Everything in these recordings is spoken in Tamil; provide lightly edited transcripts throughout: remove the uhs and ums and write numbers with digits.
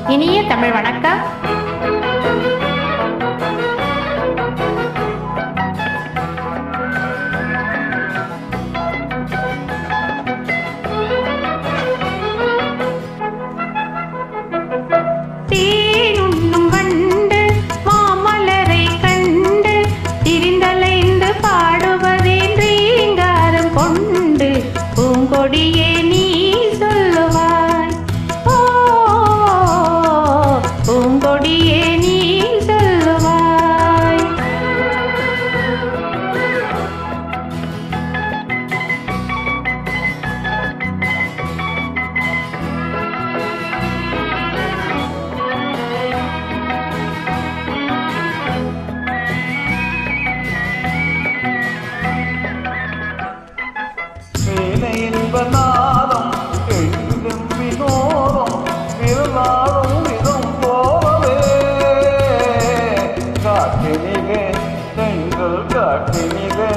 இனிய தமிழ் வணக்கம். தேனுண்ணும் வண்டு மாமலரை கண்டு திரிந்தலைந்து பாடுவதேன் ரீங்காரம் கொண்டு பூங்கொடியே நீ சொல்லுவாய். ஓ பூங்கொடியே நீ சொல்லுவாய். இன்பநாதம் எழுதும் வினோதம் விரலாடும் விதம் போலவே காற்றினிலே செங்கல் காற்றினிலே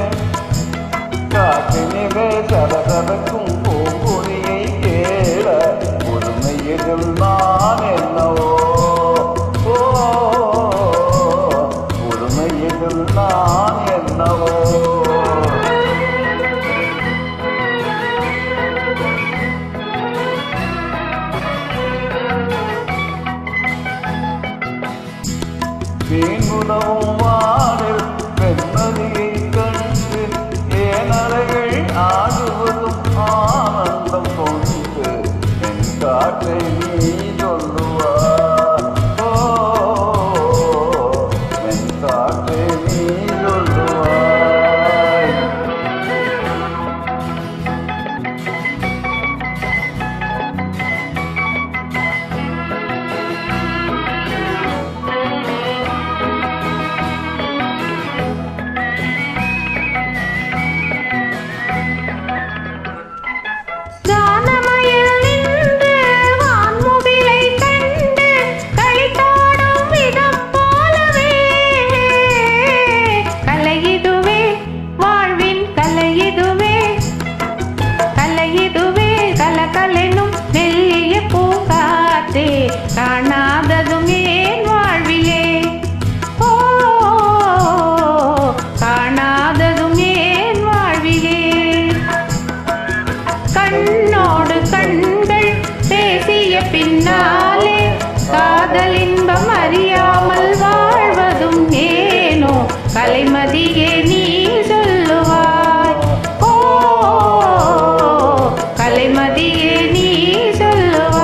சரசரக்கும் பூங்குழியை கேள உரிமையிலும் நான் என்னவோ உரிமையிலும் நான் என்னவோ வீண்குணவும் வானில் வெண்மதியை கண்டு ஏனறைகள் ஆடுவதும் ஆனந்தம் கொண்டு என் காற்றை நீ சொல்லுவார். ஓ என் காற்றை நீ சொல்லுவாய். காணாததும் ஏன் வாழ்விலே, ஓ காணாததும் ஏன் வாழ்விலே. கண்ணோடு கண்கள் பேசிய பின்னாலே காதல் இன்பம் அறியாமல் வாழ்வதும் ஏனோ கலைமதியே நீ சொல்லுவாய். ஓ கலைமதியே நீ சொல்லுவாய்.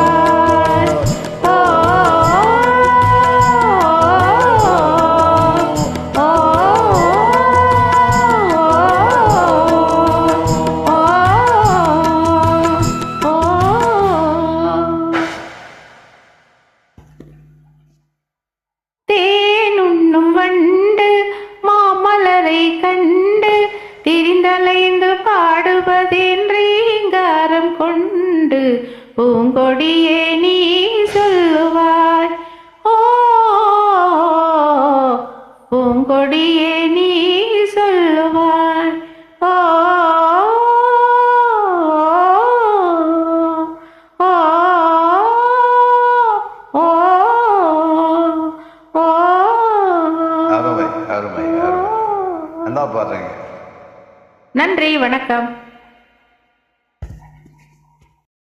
தேனுண்ணும் வண்டு மாமலரை கண்டு திரிந்தலைந்து பாடுவதேன் ரீங்காரம் கொண்டு பூங்கொடியே நீ சொல்லுவாய். ஓ பூங்கொடியே நீ சொல்லுவாய். ஓ அருமை அருமை அருமை. என்ன பாடுறீங்க? நன்றி, வணக்கம்.